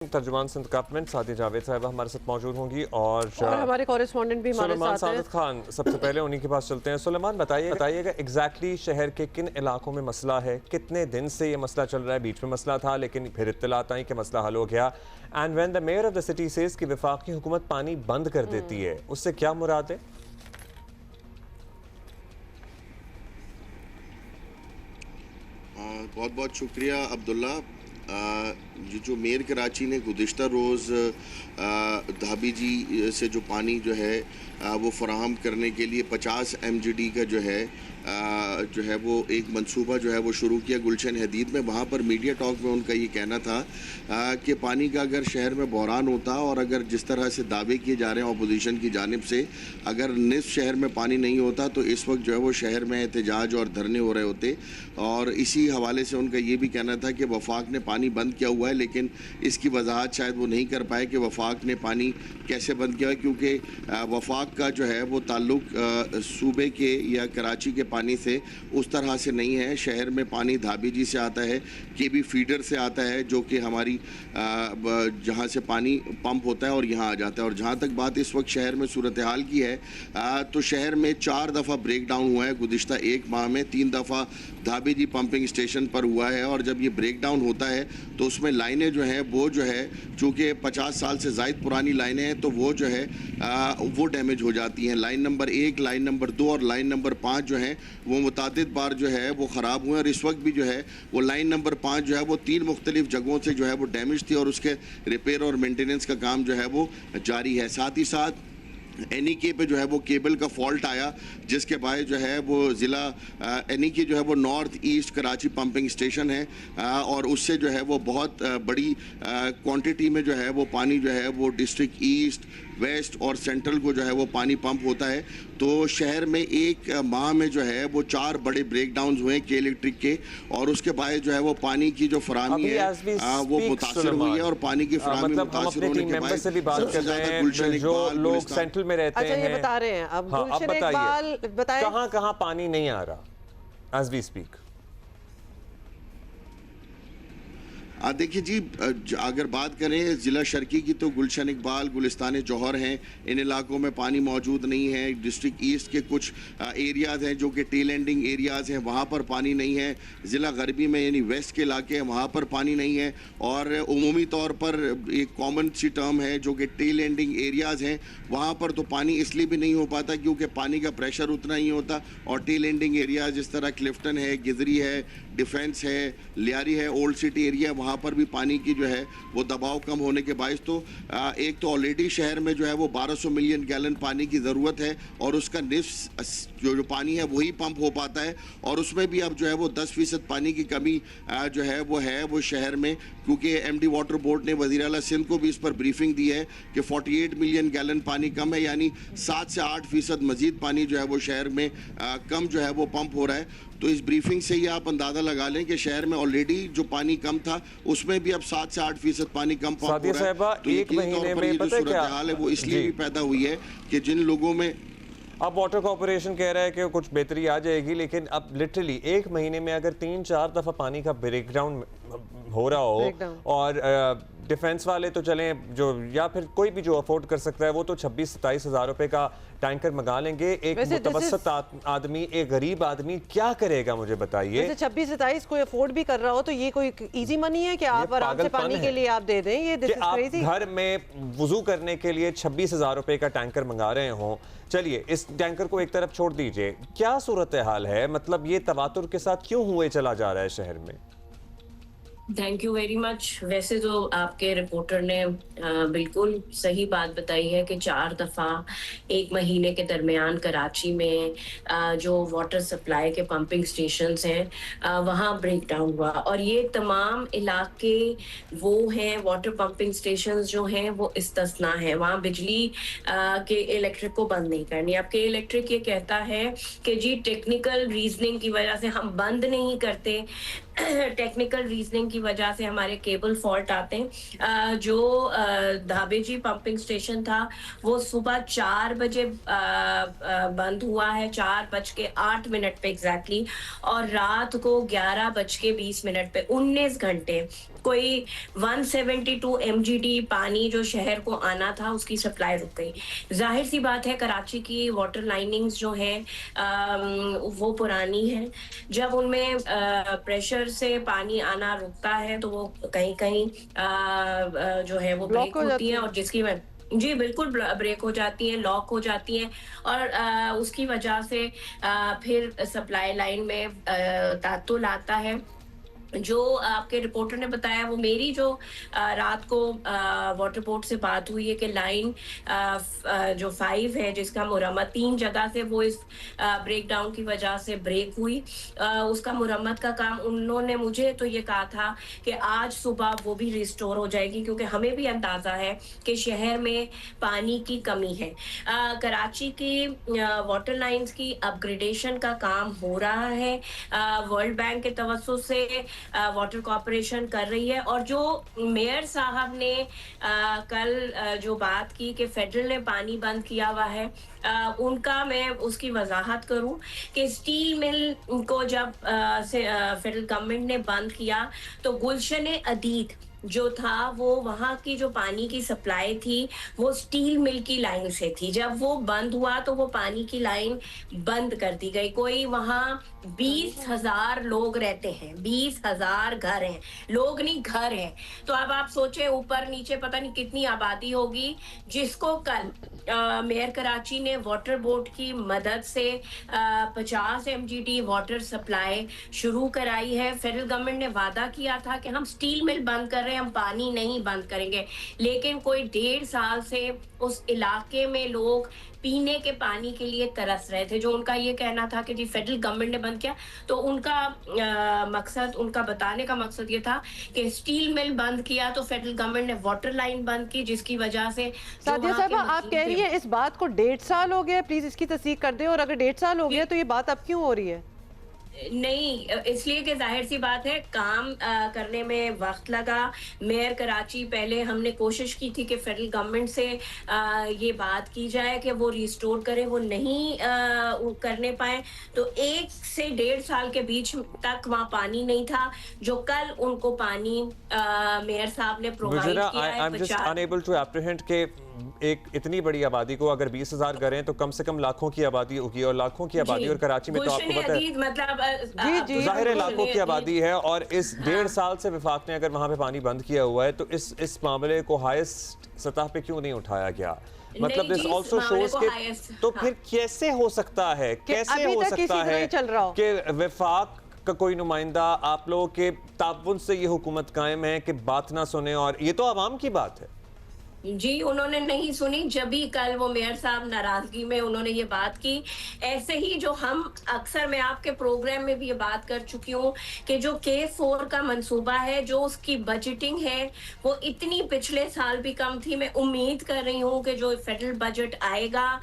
तर्जुमान Sindh government साथी जावेद साहब हमारे साथ मौजूद होंगी और हमारे कॉरेस्पॉन्डेंट भी हमारे सुलेमान साथ हैं। सादिक खान सबसे पहले उन्हीं के पास चलते हैं। सुलेमान बताइएगा एग्जैक्टली शहर के किन इलाकों में मसला है, कितने दिन से ये मसला चल रहा है? बीच में मसला था लेकिन फिर इत्तलात आई कि मसला हल हो गया। And when the mayor of the city says कि वफाकी हुकूमत पानी बंद कर देती है, उससे क्या मुराद है? बहुत बहुत शुक्रिया अब्दुल्ला। ये जो मेयर कराची ने गुज़िश्ता रोज़ धाबी जी से जो पानी जो है वो फराहम करने के लिए 50 MGD का जो है वो एक मंसूबा जो है वो शुरू किया गुलशन हदीद में। वहाँ पर मीडिया टॉक में उनका ये कहना था कि पानी का अगर शहर में बहरान होता और अगर जिस तरह से दावे किए जा रहे हैं अपोजिशन की जानिब से, अगर निस्फ शहर में पानी नहीं होता तो इस वक्त जो है वो शहर में एहतजाज और धरने हो रहे होते। और इसी हवाले से उनका ये भी कहना था कि वफाक ने पानी बंद किया हुआ है, लेकिन इसकी वजाहत शायद वो नहीं कर पाए कि वफाक ने पानी कैसे बंद किया है, क्योंकि वफाक का जो है वो ताल्लुक सूबे के या कराची के पानी से उस तरह से नहीं है। शहर में पानी धाबी जी से आता है, केबी फीडर से आता है, जो कि हमारी जहाँ से पानी पंप होता है और यहाँ आ जाता है। और जहाँ तक बात इस वक्त शहर में सूरत हाल की है, तो शहर में 4 दफ़ा ब्रेक डाउन हुआ है गुज़िश्ता 1 माह में। 3 दफ़ा धाबी जी पंपिंग स्टेशन पर हुआ है। और जब ये ब्रेक डाउन होता है तो उसमें लाइनें जो हैं वो जो है चूँकि 50 साल से ज़ायद पुरानी लाइनें हैं तो वो जो है वो डैमेज हो जाती हैं। लाइन नंबर 1, लाइन नंबर 2 और लाइन नंबर 5 जो है वो मुतादिद बार जो है वो ख़राब हुए। और इस वक्त भी जो है वो लाइन नंबर 5 जो है वो 3 मुख्तलिफ जगहों से जो है वो डैमेज थी और उसके रिपेयर और मेंटेनेंस का काम जो है वो जारी है। साथ ही साथ NEK पे जो है वो केबल का फॉल्ट आया, जिसके बाद जो है वो ज़िला NEK जो है वो north east Karachi pumping station है और उससे जो है वो बहुत बड़ी क्वांटिटी में जो है वो पानी जो है वो डिस्ट्रिक्ट ईस्ट, वेस्ट और सेंट्रल को जो है वो पानी पंप होता है। तो शहर में 1 माह में जो है वो 4 बड़े ब्रेक डाउन हुए हैं के इलेक्ट्रिक के, और उसके बाद जो है वो पानी की जो फराहमी है वो मुतासर हुई है। और पानी की फराहमी मुतासर होने के बाद सबसे ज़्यादा गुलशन इकबाल लोग सेंट्रल में रहते हैं। ये बता रहे हैं अब गुलशन इकबाल बताएं कहाँ पानी नहीं आ रहा एज वी स्पीक? देखिए जी, अगर बात करें ज़िला शर्की की तो गुलशन इकबाल, गुलिस्तान जौहर हैं, इन इलाकों में पानी मौजूद नहीं है। डिस्ट्रिक्ट ईस्ट के कुछ एरियाज़ हैं जो कि टेल एंडिंग एरियाज़ हैं, वहाँ पर पानी नहीं है। ज़िला गरबी में यानी वेस्ट के इलाके हैं, वहाँ पर पानी नहीं है। और उमूमी तौर पर एक कॉमन सी टर्म है जो कि टेल एंडिंग एरियाज़ हैं, वहाँ पर तो पानी इसलिए भी नहीं हो पाता क्योंकि पानी का प्रेशर उतना ही होता। और टेल एंडिंग एरियाज़ जिस तरह क्लिफ्टन है, गिजरी है, डिफेंस है, लियारी है, ओल्ड सिटी एरिया, वहाँ पर भी पानी की जो है वो दबाव कम होने के बायस तो एक तो ऑलरेडी शहर में जो है वो 1200 मिलियन गैलन पानी की ज़रूरत है और उसका निस्फ जो पानी है वही पंप हो पाता है। और उसमें भी अब जो है वो 10% पानी की कमी जो है वो शहर में, क्योंकि MD वाटर बोर्ड ने वज़ीर आला सिंध को भी इस पर ब्रीफिंग दी है कि 48 मिलियन गैलन पानी कम है, यानी 7 से 8% मज़ीद पानी जो है वो शहर में कम जो है वो पंप हो रहा है। तो इस ब्रीफिंग से ही आप अंदाज़ा लगा लें कि शहर में ऑलरेडी जो पानी कम था उसमें भी अब 7 से 8% पानी कम पंप हो रहा है। तो एक महीने में जो सूरत हाल है वो इसलिए भी पैदा हुई है कि जिन लोगों में अब वाटर कॉर्पोरेशन कह रहा है कि कुछ बेहतरी आ जाएगी, लेकिन अब लिटरली 1 महीने में अगर 3-4 दफ़ा पानी का ब्रेकडाउन हो रहा हो और डिफेंस वाले तो चलें जो, या फिर कोई भी जो अफोर्ड कर सकता है वो तो 26-27 हज़ार रुपए का टैंकर मंगा लेंगे। एक मुतवस्सित आदमी, एक गरीब आदमी क्या करेगा मुझे बताइए? 26-27 कोई अफोर्ड भी कर रहा हो तो ये कोई इजी मनी है कि आप आराम से पानी के लिए आप दे दें? ये दिस इज क्रेजी। घर में वुजू करने के लिए 26 हज़ार रुपए का टैंकर मंगा रहे हों। चलिए इस टैंकर को एक तरफ छोड़ दीजिए, क्या सूरत हाल है? मतलब ये तवातुर के साथ क्यों हुए चला जा रहा है शहर में? Thank you very much. वैसे तो आपके रिपोर्टर ने बिल्कुल सही बात बताई है कि 4 दफ़ा 1 महीने के दरमियान कराची में जो वाटर सप्लाई के पंपिंग स्टेशंस हैं वहाँ ब्रेक डाउन हुआ। और ये तमाम इलाके वो हैं, वाटर पंपिंग स्टेशंस जो हैं वो इस्तिस्ना है, वहाँ बिजली के इलेक्ट्रिक को बंद नहीं करनी। अब के इलेक्ट्रिक ये कहता है कि जी टेक्निकल रीजनिंग की वजह से हम बंद नहीं करते, टेक्निकल रीजनिंग की वजह से हमारे केबल फॉल्ट आते हैं। जो धाबे जी पंपिंग स्टेशन था वो सुबह 4 बजे बंद हुआ है, 4:08 पे एग्जैक्टली, और रात को 11:20 पे 19 घंटे कोई 172 MGD पानी जो शहर को आना था उसकी सप्लाई रुक गई। जाहिर सी बात है कराची की वाटर लाइनिंग्स जो है वो पुरानी है। जब उनमें प्रेशर से पानी आना रुकता है तो वो कहीं कहीं जो है वो ब्रेक होती है और जिसकी जी बिल्कुल ब्रेक हो जाती है, लॉक हो जाती है और उसकी वजह से फिर सप्लाई लाइन में तातुल आता है। जो आपके रिपोर्टर ने बताया वो मेरी जो रात को वाटर बोर्ड से बात हुई है कि लाइन जो 5 है जिसका मुरम्मत 3 जगह से वो इस ब्रेक डाउन की वजह से ब्रेक हुई, उसका मुरम्मत का काम उन्होंने मुझे तो ये कहा था कि आज सुबह वो भी रिस्टोर हो जाएगी, क्योंकि हमें भी अंदाजा है कि शहर में पानी की कमी है। कराची की वाटर लाइंस की अपग्रेडेशन का काम हो रहा है, वर्ल्ड बैंक के तवज्जुह से वाटर कॉर्पोरेशन कर रही है। और जो मेयर साहब ने कल जो बात की कि फेडरल ने पानी बंद किया हुआ है, उनका मैं उसकी वजाहत करूं कि स्टील मिल को जब फेडरल गवर्नमेंट ने बंद किया तो गुलशन अदीद जो था वो वहां की जो पानी की सप्लाई थी वो स्टील मिल की लाइन से थी। जब वो बंद हुआ तो वो पानी की लाइन बंद कर दी गई। कोई वहां 20,000 लोग रहते हैं, 20,000 घर हैं, लोग नहीं घर हैं। तो अब आप सोचे ऊपर नीचे पता नहीं कितनी आबादी होगी जिसको कल मेयर कराची ने वाटर बोर्ड की मदद से 50 MGD वाटर सप्लाई शुरू कराई है। फेडरल गवर्नमेंट ने वादा किया था कि हम स्टील मिल बंद कर रहे हैं, हम पानी नहीं बंद करेंगे, लेकिन कोई 1.5 साल से उस इलाके में लोग पीने के पानी के लिए तरस रहे थे। जो उनका ये कहना था कि जी फेडरल गवर्नमेंट ने बंद किया, तो उनका मकसद, उनका बताने का मकसद ये था कि स्टील मिल बंद किया तो फेडरल गवर्नमेंट ने वाटर लाइन बंद की, जिसकी वजह से सादिया साहिबा आप कह रही है इस बात को 1.5 साल हो गया, प्लीज इसकी तस्दीक कर दे। और अगर 1.5 साल हो गया तो ये बात अब क्यों हो रही है? नहीं, इसलिए कि जाहिर सी बात है काम करने में वक्त लगा। मेयर कराची पहले हमने कोशिश की थी कि फेडरल गवर्नमेंट से ये बात की जाए कि वो रिस्टोर करे, वो नहीं करने पाए। तो 1 से 1.5 साल के बीच तक वहाँ पानी नहीं था, जो कल उनको पानी मेयर साहब ने प्रोवाइड किया है। I'm just unable to apprehend के एक इतनी बड़ी आबादी को अगर 20,000 घर हैं तो कम से कम लाखों की आबादी होगी, और लाखों की आबादी और कराची में तो आपको पता है मतलब तो जाहिर है लाखों की आबादी है। और इस 1.5 साल से विफाक ने अगर वहां पे पानी बंद किया हुआ है तो इस मामले को हाईएस्ट सतह पे क्यों नहीं उठाया गया? मतलब दिस आल्सो शोज के तो फिर कैसे हो सकता है, कैसे हो सकता है कि विफाक का कोई नुमाइंदा आप लोगों के ताउन से ये हुकूमत कायम है कि बात ना सुने? और ये तो आवाम की बात है। जी, उन्होंने नहीं सुनी। जब भी कल वो मेयर साहब नाराजगी में उन्होंने ये बात की, ऐसे ही जो हम अक्सर, मैं आपके प्रोग्राम में भी ये बात कर चुकी हूँ कि जो K4 का मंसूबा है, जो उसकी बजटिंग है वो इतनी पिछले साल भी कम थी। मैं उम्मीद कर रही हूँ कि जो फेडरल बजट आएगा,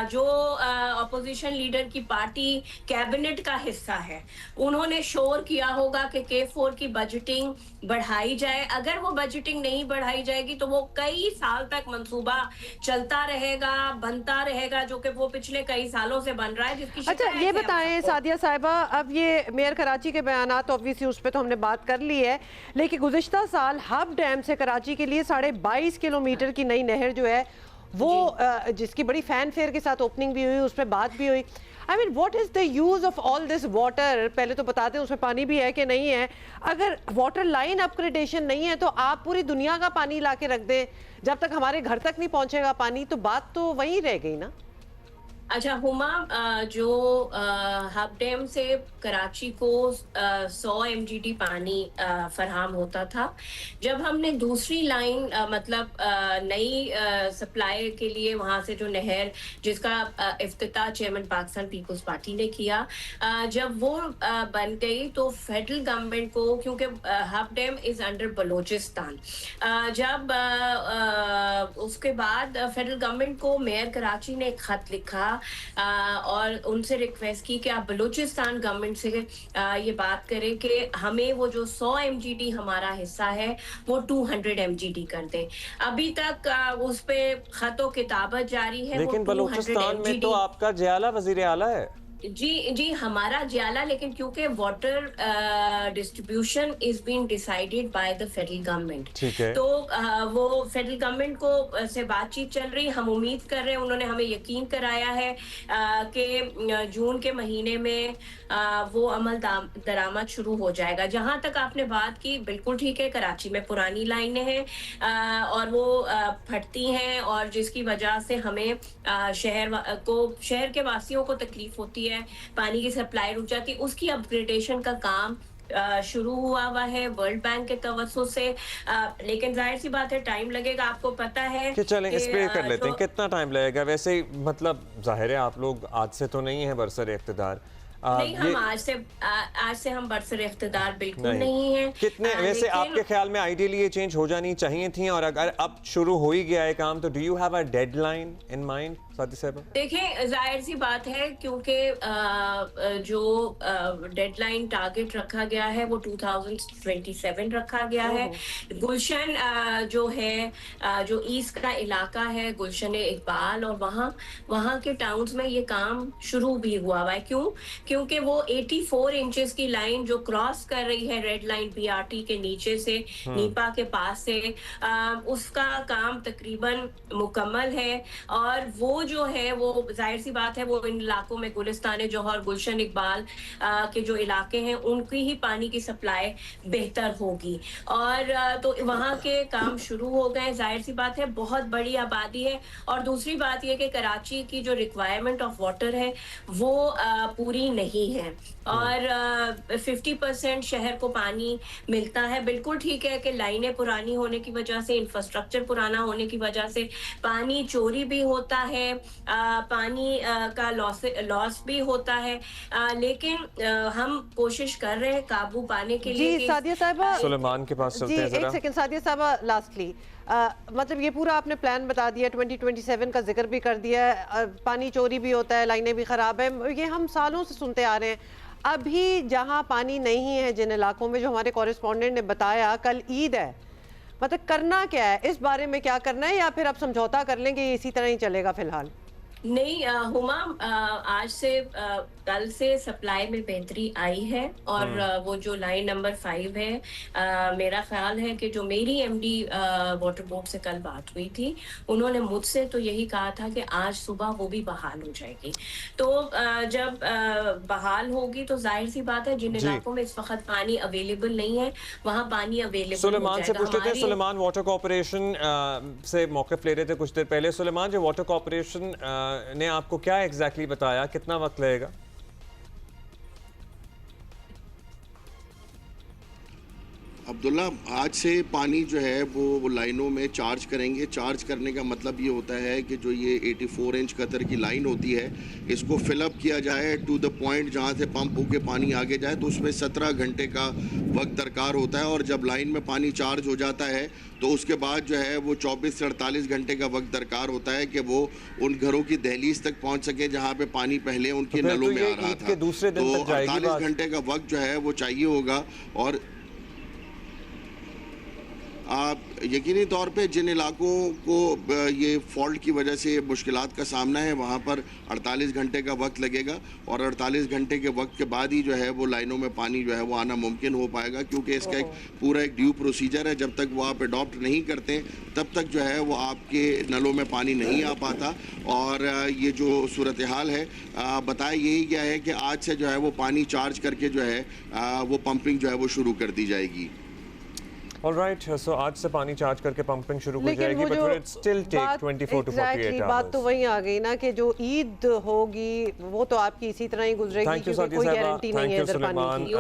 जो अपोजिशन लीडर की पार्टी कैबिनेट का हिस्सा है, उन्होंने शोर किया होगा कि K4 की बजटिंग बढ़ाई जाए। अगर वो बजटिंग नहीं बढ़ाई जाएगी तो वो कई साल तक मंसूबा चलता रहेगा, बनता रहेगा, जो कि वो पिछले कई सालों से बन रहा है, जिसकी अच्छा ये बताएं सादिया साहिबा, अब ये मेयर कराची के बयानात ऑब्वियसली उस पर तो हमने बात कर ली है, लेकिन गुज़िश्ता साल हब डैम से कराची के लिए 22.5 किलोमीटर की नई नहर जो है वो जिसकी बड़ी फैन फेयर के साथ ओपनिंग भी हुई, उस पर बात भी हुई। I mean what is the use of all this water? पहले तो बताते हैं उसमें पानी भी है कि नहीं है। अगर वाटर लाइन अपग्रेडेशन नहीं है तो आप पूरी दुनिया का पानी ला के रख दें, जब तक हमारे घर तक नहीं पहुंचेगा पानी तो बात तो वहीं रह गई ना। अच्छा हुमा, जो हब डैम से कराची को 100 MGD पानी फराहम होता था, जब हमने दूसरी लाइन मतलब नई सप्लाई के लिए वहाँ से जो नहर जिसका इफ्तिताह चेयरमैन पाकिस्तान पीपल्स पार्टी ने किया, जब वो बन गई तो फेडरल गवर्नमेंट को, क्योंकि hub dam is under Balochistan, जब उसके बाद फेडरल गवर्नमेंट को मेयर कराची ने एक खत लिखा और उनसे रिक्वेस्ट की कि आप बलूचिस्तान गवर्नमेंट से ये बात करें कि हमें वो जो 100 MGD हमारा हिस्सा है वो 200 MGD कर दें। अभी तक उस पे खतो किताबत जारी है। लेकिन बलूचिस्तान में तो आपका जयाला वजीर आला है। जी हमारा जियाला, लेकिन क्योंकि water distribution is being decided by the federal government, ठीक है। तो वो फेडरल गवर्नमेंट को से बातचीत चल रही, हम उम्मीद कर रहे हैं, उन्होंने हमें यकीन कराया है कि जून के महीने में वो अमल दरामद शुरू हो जाएगा। जहां तक आपने बात की, बिल्कुल ठीक है, कराची में पुरानी लाइनें हैं और वो फटती हैं, और जिसकी वजह से हमें शहर के वासियों को तकलीफ होती है, पानी की सप्लाई रुक जाती है। उसकी अपग्रेडेशन का काम शुरू हुआ है वर्ल्ड बैंक के तवज्जो से, लेकिन जाहिर सी बात है टाइम लगेगा। आपको पता है कि चलें इस पे कर लेते हैं, कितना टाइम लगेगा? वैसे ही मतलब जाहिर है आप लोग आज से तो नहीं है बरसर इख्तिदार, नहीं, हम आज से हम बरसर इख्तिदार बिल्कुल नहीं है। कितने वैसे आपके ख्याल में आइडियली ये चेंज हो जानी चाहिए थी, और अगर अब शुरू हो ही गया है काम, तो do you have a deadline in mind सादी साहब? देखिए, जाहिर सी बात है, क्योंकि जो डेडलाइन टारगेट रखा गया है वो 2027 रखा गया है। गुलशन जो है, जो ईस्ट का इलाका है, गुलशन इकबाल, और वहाँ के टाउन्स में ये काम शुरू भी हुआ है। क्योंकि वो 84 इंचेस की लाइन जो क्रॉस कर रही है रेड लाइन पीआरटी के नीचे से नीपा के पास से, उसका काम तकरीबन मुकम्मल है। और वो जो है, वो जाहिर सी बात है, वो इन इलाकों में गुलिस्तान जौहर, गुलशन इकबाल के जो इलाके हैं, उनकी ही पानी की सप्लाई बेहतर होगी। और तो वहाँ के काम शुरू हो गए। जाहिर सी बात है, बहुत बड़ी आबादी है। और दूसरी बात यह कि कराची की जो रिक्वायरमेंट ऑफ वाटर है वो पूरी नहीं है, और 50% शहर को पानी मिलता है। बिल्कुल ठीक है कि लाइनें पुरानी होने की वजह से, इंफ्रास्ट्रक्चर पुराना होने की वजह से पानी चोरी भी होता है, पानी का लॉस भी होता है, लेकिन हम कोशिश कर रहे हैं काबू पाने के लिए। जी सादिया साहिबा, सुलेमान के पास चलते हैं जरा। एक सेकंड सादिया साहिबा, लास्टली मतलब ये पूरा आपने प्लान बता दिया, 2027 का जिक्र भी कर दिया है, पानी चोरी भी होता है, लाइनें भी ख़राब है, ये हम सालों से सुनते आ रहे हैं। अभी जहां पानी नहीं है, जिन इलाकों में, जो हमारे कॉरेस्पॉन्डेंट ने बताया, कल ईद है, मतलब करना क्या है, इस बारे में क्या करना है, या फिर आप समझौता कर लेंगे इसी तरह ही चलेगा फिलहाल? नहीं हुमा, आज से कल से सप्लाई में बेहतरी आई है, और वो जो लाइन नंबर 5 है, मेरा ख्याल है कि जो मेरी एमडी वाटर बोर्ड से कल बात हुई थी, उन्होंने मुझसे तो यही कहा था कि आज सुबह वो भी बहाल हो जाएगी। तो जब बहाल होगी तो जाहिर सी बात है, जिन इलाकों में इस वक्त पानी अवेलेबल नहीं है, वहाँ पानी अवेलेबल सुलेमान से पूछ लेते हैं। सुलेमान वाटर कॉर्पोरेशन से मौक़िफ़ ले रहे थे कुछ देर पहले। सुलेमान, जो वाटर कॉर्पोरेशन ने आपको क्या एग्जैक्टली बताया, कितना वक्त लगेगा? अब्दुल्ला, आज से पानी जो है वो लाइनों में चार्ज करेंगे। चार्ज करने का मतलब ये होता है कि जो ये 84 इंच कतर की लाइन होती है, इसको फिलअप किया जाए टू द पॉइंट जहाँ से पंप होके पानी आगे जाए, तो उसमें 17 घंटे का वक्त दरकार होता है। और जब लाइन में पानी चार्ज हो जाता है तो उसके बाद जो है वो 24 से 48 घंटे का वक्त दरकार होता है कि वो उन घरों की दहलीज तक पहुँच सके जहाँ पे पानी पहले उनके नलों में आ रहा था। तो 48 घंटे का वक्त जो है वो चाहिए होगा। और आप यकीनी तौर पे जिन इलाकों को ये फॉल्ट की वजह से मुश्किलात का सामना है, वहाँ पर 48 घंटे का वक्त लगेगा, और 48 घंटे के वक्त के बाद ही जो है वो लाइनों में पानी जो है वो आना मुमकिन हो पाएगा, क्योंकि इसका एक पूरा एक ड्यू प्रोसीजर है। जब तक वो आप अडॉप्ट नहीं करते तब तक जो है वो आपके नलों में पानी नहीं आ पाता। और ये जो सूरत हाल है, बताया यही गया है कि आज से जो है वो पानी चार्ज करके जो है वो पंपिंग जो है वो शुरू कर दी जाएगी। ऑलराइट, सो आज से पानी चार्ज करके पंपिंग शुरू हो जाएगी, but it still take 24 to 48 hours. बात तो वही आ गई ना कि जो ईद होगी वो तो आपकी इसी तरह ही गुजरेगी, क्योंकि कोई गारंटी नहीं है इधर पानी की।